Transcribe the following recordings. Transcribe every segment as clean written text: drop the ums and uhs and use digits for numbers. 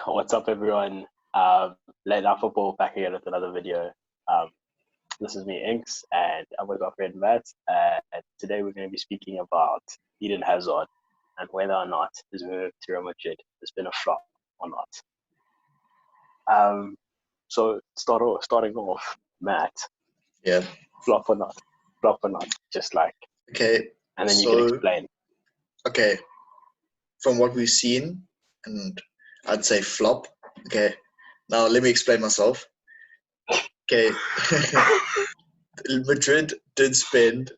What's up, everyone? Late Night Football back again with another video. Um, this is me, Inks, and I'm with my friend Matt. And today we're going to be speaking about Eden Hazard and whether or not his move to Real Madrid has been a flop or not. So starting off, Matt, Yeah. flop or not, flop or not, just like, Okay. and then you can explain. Okay. From what we've seen, and I'd say flop. Okay. Now let me explain myself. Okay. Madrid did spend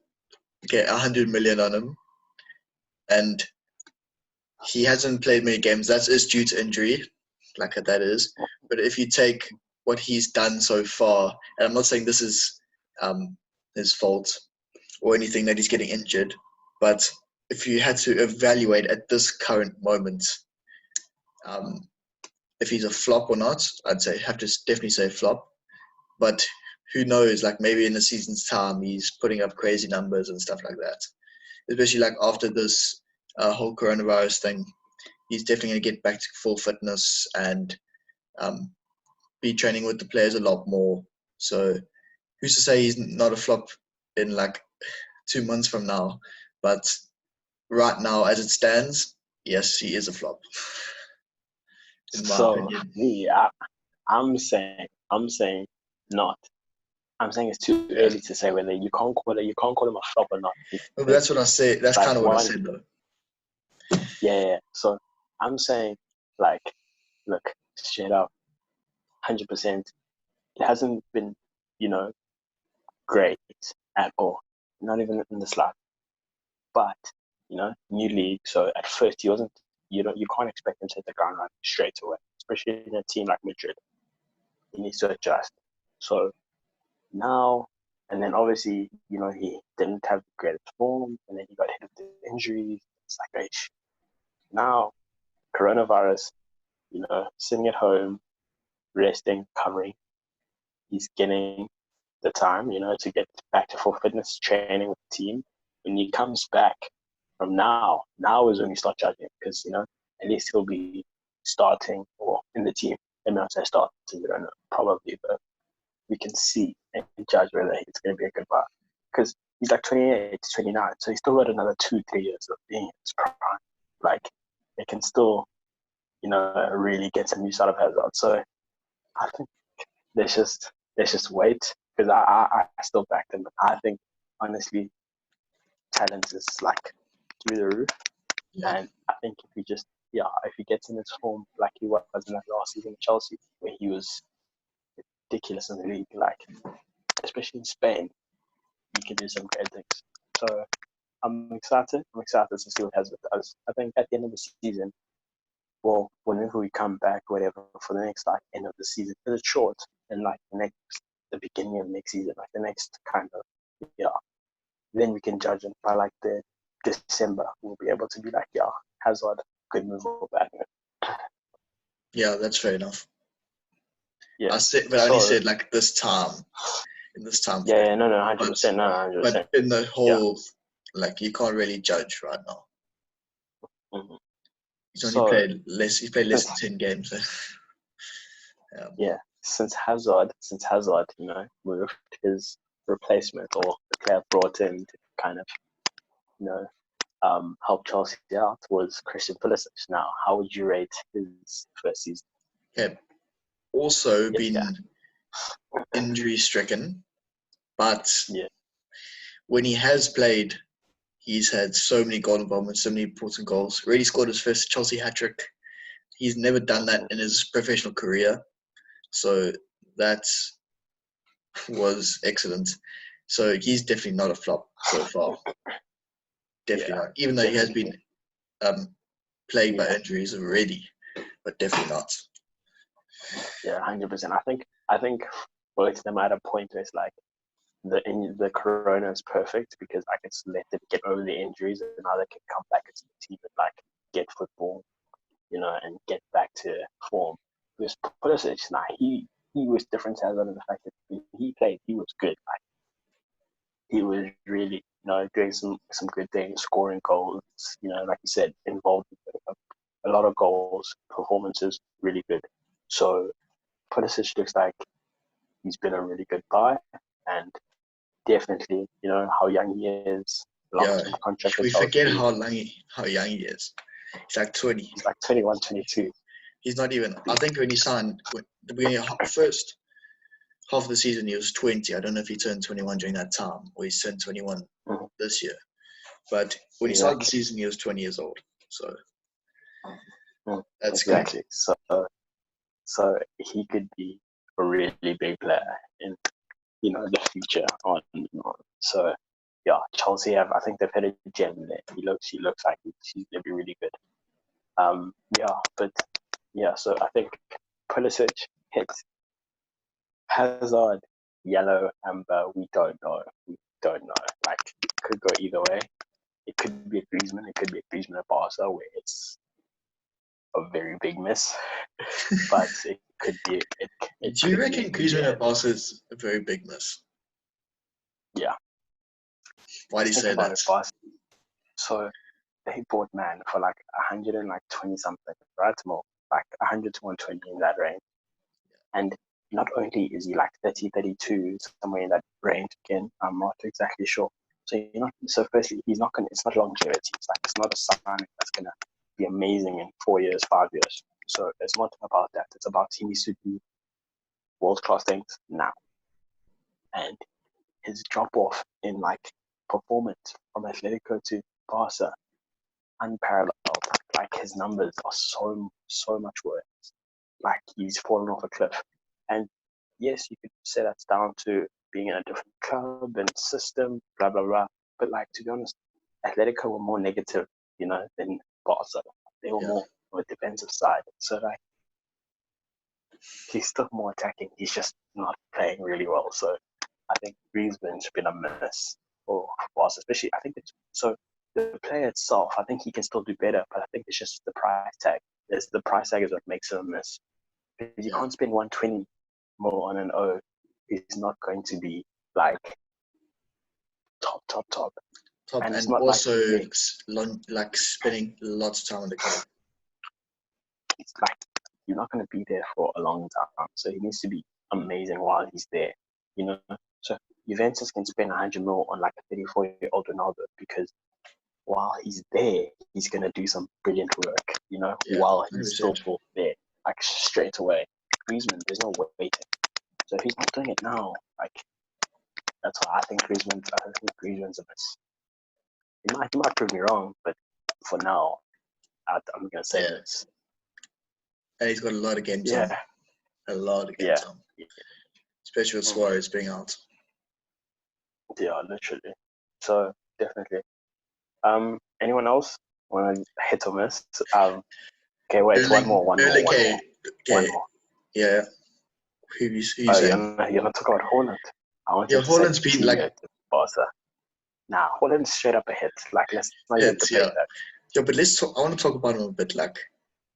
100 million on him, and he hasn't played many games. That is due to injury, like that is. But if you take what he's done so far, and I'm not saying this is his fault or anything that he's getting injured, but if you had to evaluate at this current moment, if he's a flop or not, I'd say have to definitely say flop. But who knows? Like maybe in a season's time, he's putting up crazy numbers and stuff like that. Especially like after this whole coronavirus thing, he's definitely going to get back to full fitness and be training with the players a lot more. So who's to say he's not a flop in like 2 months from now? But right now, as it stands, yes, he is a flop. In my opinion. Me, I'm saying not. I'm saying it's too early to say whether you can't call him a flop or not. But that's what I say. That's kind of what I said, though. Yeah. So I'm saying, like, look, straight up, 100%. It hasn't been, great at all. Not even in the slot. But new league. So at first he wasn't. You can't expect him to hit the ground running straight away, especially in a team like Madrid. He needs to adjust. So now, and then obviously, he didn't have the greatest form, and then he got hit with injuries. It's like, now, coronavirus, sitting at home, resting, covering. He's getting the time, to get back to full fitness training with the team. When he comes back from now is when you start judging, because, at least he'll be starting or in the team. Let me not say starting, you don't know, probably, but we can see and judge whether it's going to be a good buy. Because he's like 28 to 29, so he's still got another 2-3 years of being in his prime. Like, they can still, really get some use out of Hazard. So I think let's just wait, because I still back him. I think, honestly, talent is like through the roof. Yeah. And I think if he gets in his form like he was in that last season at Chelsea, where he was ridiculous in the league, like, especially in Spain, he can do some great things. So I'm excited. To see what Hazard does. I think at the end of the season, well, whenever we come back, whatever, for the next end of the season, because it's short, and like the beginning of next season, like the next kind of then we can judge him by like the December. We'll be able to be like, Hazard, good move or bad move. Yeah, that's fair enough. Yeah, I only said like this time. In this time. Yeah, no, 100%, no, 100%. But in the whole, like, you can't really judge right now. Mm-hmm. He's only played less. He played less than 10 games. Yeah, since Hazard, moved, his replacement or the player brought in to kind of, help Chelsea out was Christian Pulisic. Now, how would you rate his first season? Okay. Also been injury stricken, but when he has played, he's had so many goal involvements, so many important goals. Already scored his first Chelsea hat-trick. He's never done that in his professional career. So that was excellent. So he's definitely not a flop so far. Definitely not. Even though he has been plagued by injuries already, but definitely not. Yeah, 100%. I think both of them at a point where it's like the corona is perfect, because I can let them get over the injuries, and now they can come back into the team and like get football, and get back to form. Because Pulisic, now he was different as well in the fact that when he played, he was good. Like, he was really, doing some good things, scoring goals, like you said, involved in a lot of goals, performances, really good. So Pulisic looks like he's been a really good buy, and definitely, how young he is, Yeah, long-term contract with we forget Chelsea. how young he is. He's like 20. He's like 21, 22. He's not even. I think when he signed, the beginning of first half of the season, he was 20. I don't know if he turned 21 during that time, or he's turned 21 this year. But when he started the season, he was 20 years old. So that's exactly. Good. So he could be a really big player in the future on. So yeah, Chelsea I think they've hit a gem there. He looks like he's gonna be really good. So I think Pulisic hits Hazard, yellow, amber. We don't know. Like, it could go either way. It could be a Griezmann. It could be a Griezmann at Barca, where it's a very big miss. But it could be. Do you reckon Griezmann at Barca is a very big miss? Yeah. Why do you say that? So they bought Man for like 120 something, right? More like 100 to 120 in that range. And not only is he like 30, 32, somewhere in that range again, I'm not exactly sure. So firstly, it's not longevity. It's not a signing that's gonna be amazing in 4 years, 5 years. So it's not about that. It's about he needs to do world class things now. And his drop off in like performance from Atletico to Barca, unparalleled. Like, his numbers are so much worse. Like, he's fallen off a cliff. And yes, you could say that's down to being in a different club and system, blah blah blah. But like, to be honest, Atletico were more negative, than Barca. They were more on the defensive side. So like, he's still more attacking. He's just not playing really well. So I think Griezmann's been a miss for Barca, especially. I think it's so. The player itself, I think he can still do better, but I think it's just the price tag. The price tag is what makes him a miss. Because you can't spend 120 more on an O. He's not going to be like top. And it's not also like spending lots of time in the club. It's like you're not going to be there for a long time, so he needs to be amazing while he's there. So Juventus can spend 100 mil on like a 34-year-old Ronaldo, because while he's there, he's going to do some brilliant work, while he's 100%. Still there, like straight away. Griezmann, there's no waiting. So if he's not doing it now, like, that's why I think Griezmann's a miss. He might prove me wrong, but for now, I'm going to say this. And he's got a lot of game time. A lot of game time. Especially with Suarez being out. Yeah, literally. So, definitely. Anyone else want to hit or miss? Okay, wait, one more. One more. Yeah. Who's you're not talking about Haaland. I want you to Haaland's been like Barca. Nah, Haaland's straight up a hit. Like, let's not even debate that. Yeah, but I want to talk about him a bit. Like,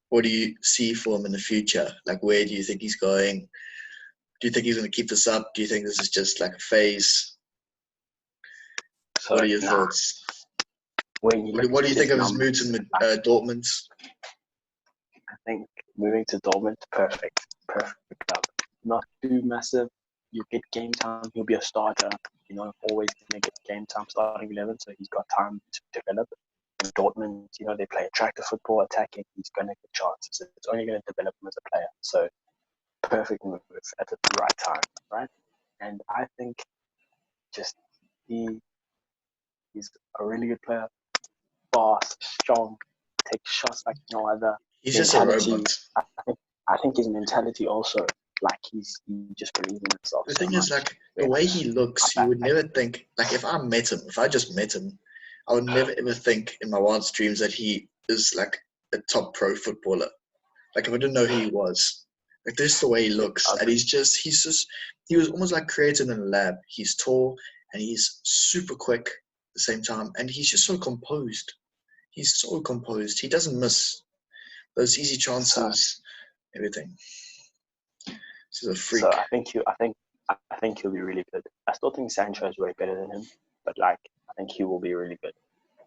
what do you see for him in the future? Like, where do you think he's going? Do you think he's going to keep this up? Do you think this is just like a phase? So, what are your thoughts? What do you think of his moves in Dortmund? I think moving to Dortmund, perfect club. Not too massive. You get game time. He'll be a starter. Always gonna get game time, starting 11. So he's got time to develop. In Dortmund, they play attractive football, attacking. He's gonna get chances. It's only gonna develop him as a player. So perfect move at the right time, right? And I think just he's a really good player. Fast, strong, takes shots like no other. He's just a robot. I think his mentality also, like, he just believes in himself. The thing is, like, the way he looks, you would never think, like, if I just met him, I would never ever think in my wildest dreams that he is like a top pro footballer. Like, if I didn't know who he was, like, this is the way he looks, and he was almost like created in a lab. He's tall and he's super quick at the same time, and he's just so composed. He's so composed. He doesn't miss those easy chances, everything. This is a freak. So I think he'll be really good. I still think Sancho is way better than him, but like, I think he will be really good.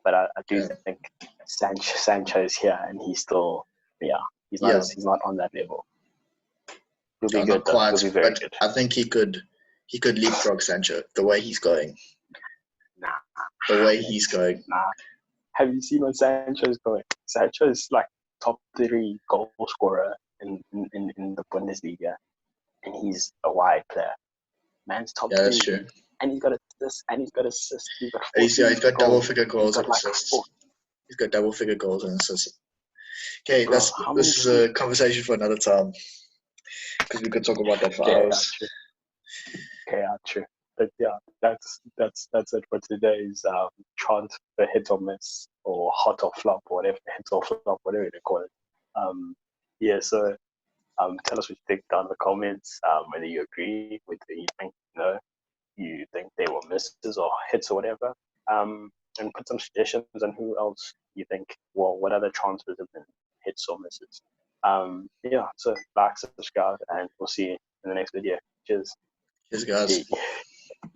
But I do think Sancho is here, and he's still yeah, he's Yeah. he's not on that level. He'll be No, good not though. quite, He'll be very but good. I think he could leapfrog Sancho the way he's going. Nah, The way he's going. nah. Have you seen what Sancho's going? Sancho is like top 3 goal scorer in the Bundesliga, and he's a wide player. Man's top Yeah, that's 3, true. and he's got assists, and he's got assists. He's got He's 14 got double goals. figure He's goals got and like assists. 4. He's got double figure goals and assists. Okay, Bro, how many this is a conversation for another time because we could talk about that for Okay, hours. true. Okay, true. But yeah, that's it for today's transfer hit or miss, or hot or flop, or whatever, hit or flop, whatever they call it. Yeah, so tell us what you think down in the comments. Whether you agree, whether you think you think they were misses or hits or whatever. And put some suggestions on who else you think. Well, what other transfers have been hits or misses. Yeah, so like, subscribe, and we'll see you in the next video. Cheers. Cheers, guys. Hey.